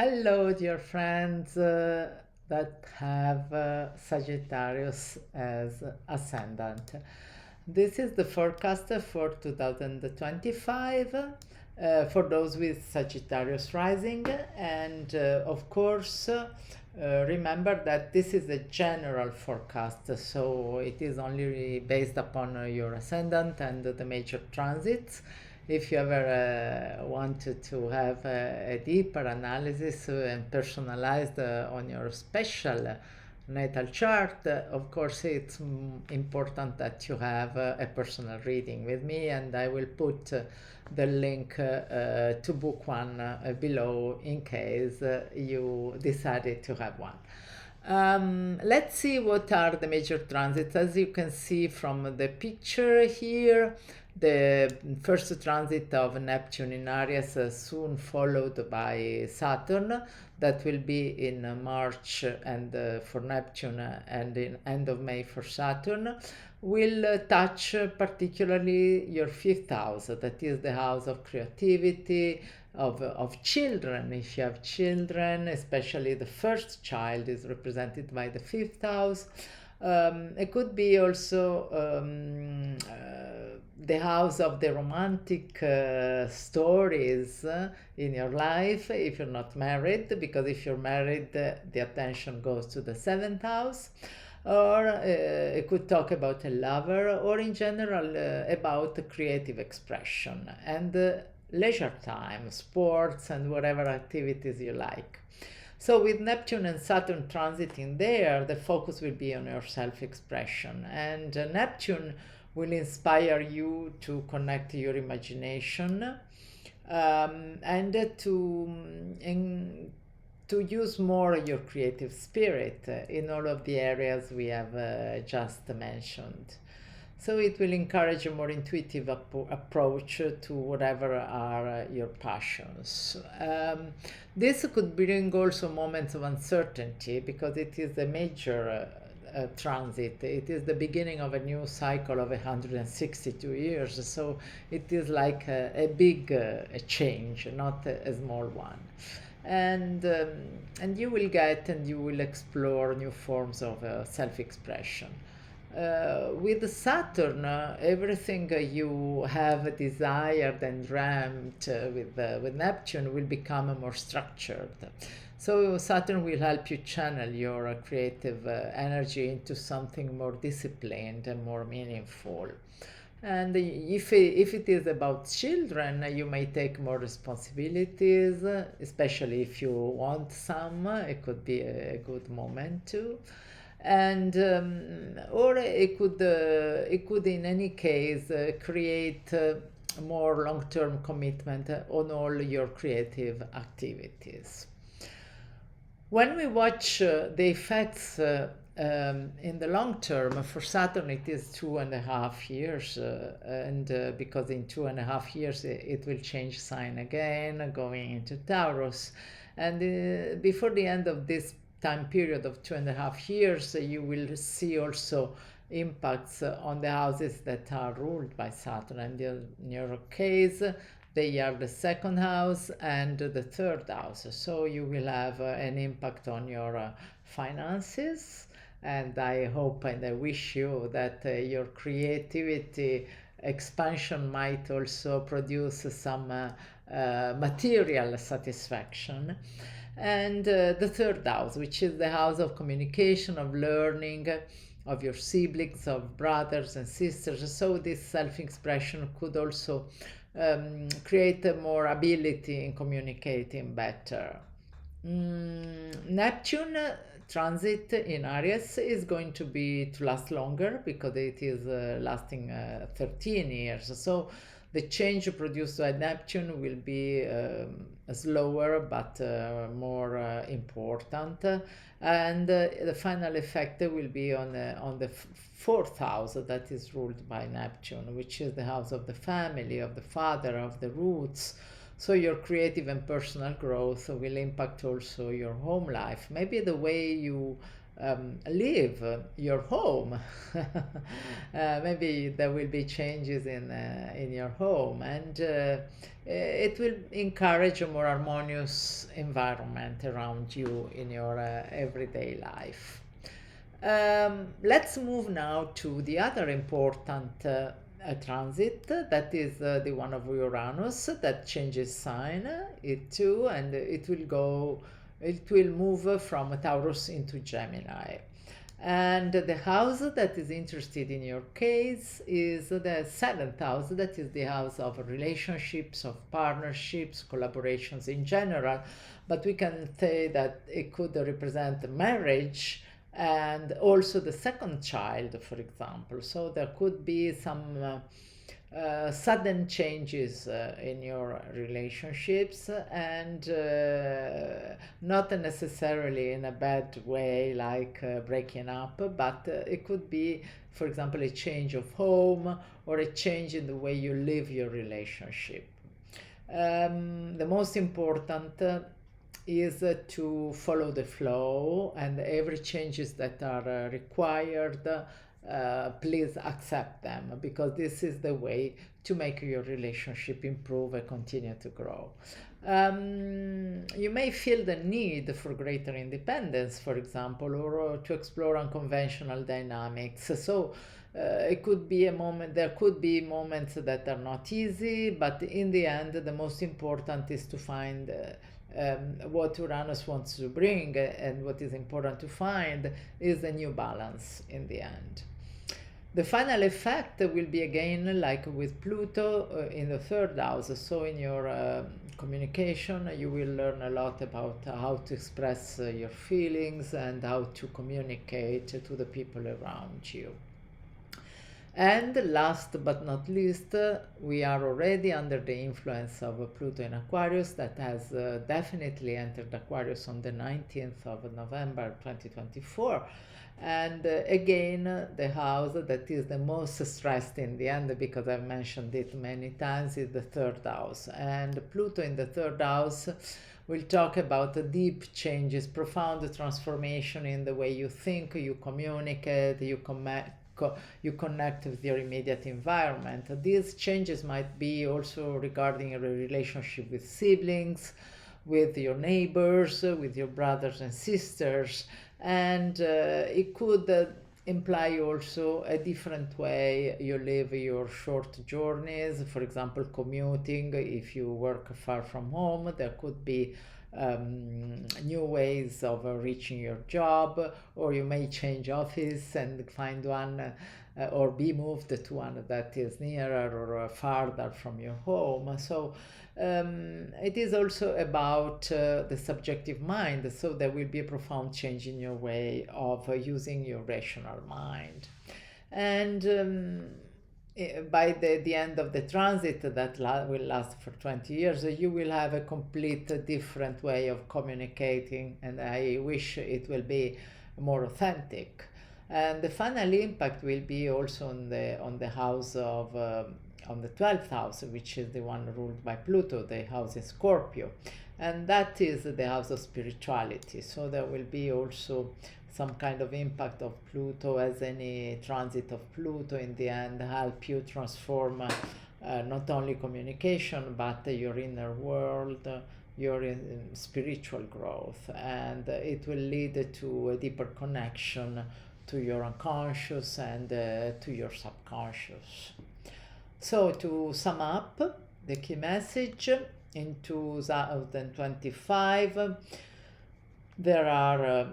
Hello, dear friends that have Sagittarius as ascendant. This is the forecast for 2025 for those with Sagittarius rising, and of course, remember that this is a general forecast, so it is only based upon your ascendant and the major transits. If you ever wanted to have a deeper analysis and personalized on your special natal chart, of course it's important that you have a personal reading with me, and I will put the link to book one below in case you decided to have one. Let's see what are the major transits. As you can see from the picture here, the first transit of Neptune in Aries, soon followed by Saturn, that will be in March and for Neptune and in end of May for Saturn, will touch particularly your fifth house, that is the house of creativity, of children. If you have children, especially the first child is represented by the fifth house. It could be also the house of the romantic stories in your life if you're not married, because if you're married, the attention goes to the seventh house. Or it could talk about a lover, or in general about creative expression and leisure time, sports, and whatever activities you like. So with Neptune and Saturn transiting there, the focus will be on your self-expression, and Neptune will inspire you to connect your imagination, and to use more your creative spirit in all of the areas we have just mentioned. So it will encourage a more intuitive approach to whatever are your passions. This could bring also moments of uncertainty, because it is a major transit. It is the beginning of a new cycle of 162 years. So it is like a big a change, not a small one. And you will get and you will explore new forms of self-expression. With Saturn, everything you have desired and dreamt with Neptune will become more structured. So Saturn will help you channel your creative energy into something more disciplined and more meaningful. And if it is about children, you may take more responsibilities, especially if you want some. It could be a good moment too. And or it could in any case create more long-term commitment on all your creative activities. When we watch the effects in the long term, for Saturn it is 2.5 years, and because in 2.5 years it will change sign again, going into Taurus. And before the end of this time period of 2.5 years, you will see also impacts on the houses that are ruled by Saturn. And in your case, they are the second house and the third house. So you will have an impact on your finances. And I hope and I wish you that your creativity expansion might also produce some material satisfaction. And the third house, which is the house of communication, of learning, of your siblings, of brothers and sisters. So this self-expression could also create a more ability in communicating better. Neptune transit in Aries is going to last longer, because it is lasting 13 years. So the change produced by Neptune will be slower but more important, and the final effect will be on the fourth house that is ruled by Neptune, which is the house of the family, of the father, of the roots. So your creative and personal growth will impact also your home life. Maybe the way you leave your home. Maybe there will be changes in your home, and it will encourage a more harmonious environment around you in your everyday life. Let's move now to the other important transit, that is the one of Uranus, that changes sign, it too, and it will move from Taurus into Gemini. And the house that is interested in your case is the seventh house, that is the house of relationships, of partnerships, collaborations in general. But we can say that it could represent marriage and also the second child, for example. So there could be some sudden changes in your relationships, and not necessarily in a bad way like breaking up, but it could be, for example, a change of home or a change in the way you live your relationship. The most important is to follow the flow, and every changes that are required, please accept them, because this is the way to make your relationship improve and continue to grow. You may feel the need for greater independence, for example, or to explore unconventional dynamics. So it could be a moment, there could be moments that are not easy, but in the end, the most important is to find what Uranus wants to bring, and what is important to find is a new balance in the end. The final effect will be again like with Pluto in the third house. So in your communication, you will learn a lot about how to express your feelings and how to communicate to the people around you. And last but not least, we are already under the influence of Pluto in Aquarius, that has definitely entered Aquarius on the 19th of November 2024. And again, the house that is the most stressed in the end, because I've mentioned it many times, is the third house. And Pluto in the third house will talk about deep changes, profound transformation in the way you think, you communicate, you connect with your immediate environment. These changes might be also regarding a relationship with siblings, with your neighbors, with your brothers and sisters, and it could imply also a different way you live your short journeys. For example, commuting. If you work far from home, there could be new ways of reaching your job, or you may change office and find one or be moved to one that is nearer or farther from your home. So it is also about the subjective mind, so there will be a profound change in your way of using your rational mind. And by the end of the transit that will last for 20 years, you will have a complete different way of communicating, and I wish it will be more authentic. And the final impact will be also on the house of on the 12th house, which is the one ruled by Pluto, the house in Scorpio, and that is the house of spirituality. So there will be also some kind of impact of Pluto, as any transit of Pluto in the end help you transform not only communication, but your inner world, your spiritual growth, and it will lead to a deeper connection to your unconscious and to your subconscious. So to sum up the key message, in 2025 there are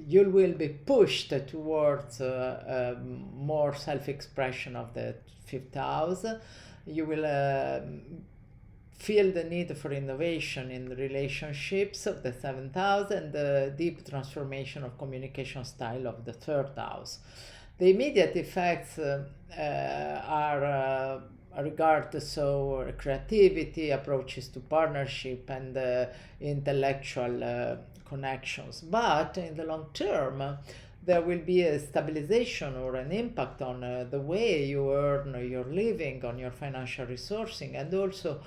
you will be pushed towards more self-expression of the fifth house. You will feel the need for innovation in relationships of the seventh house, and the deep transformation of communication style of the third house. The immediate effects are regard so creativity, approaches to partnership, and intellectual connections. But in the long term, there will be a stabilization or an impact on the way you earn your living, on your financial resourcing, and also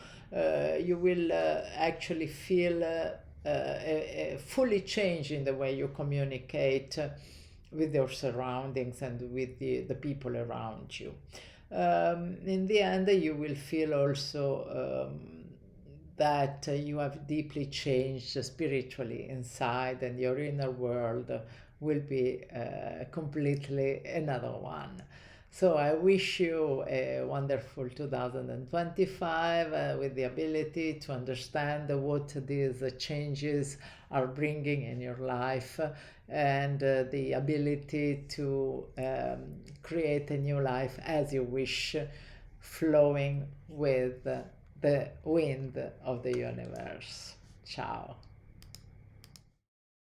you will actually feel a fully change in the way you communicate with your surroundings and with the people around you. In the end, you will feel also that you have deeply changed spiritually inside, and your inner world will be completely another one. So I wish you a wonderful 2025 with the ability to understand what these changes are bringing in your life, and the ability to create a new life as you wish, flowing with the wind of the universe. Ciao.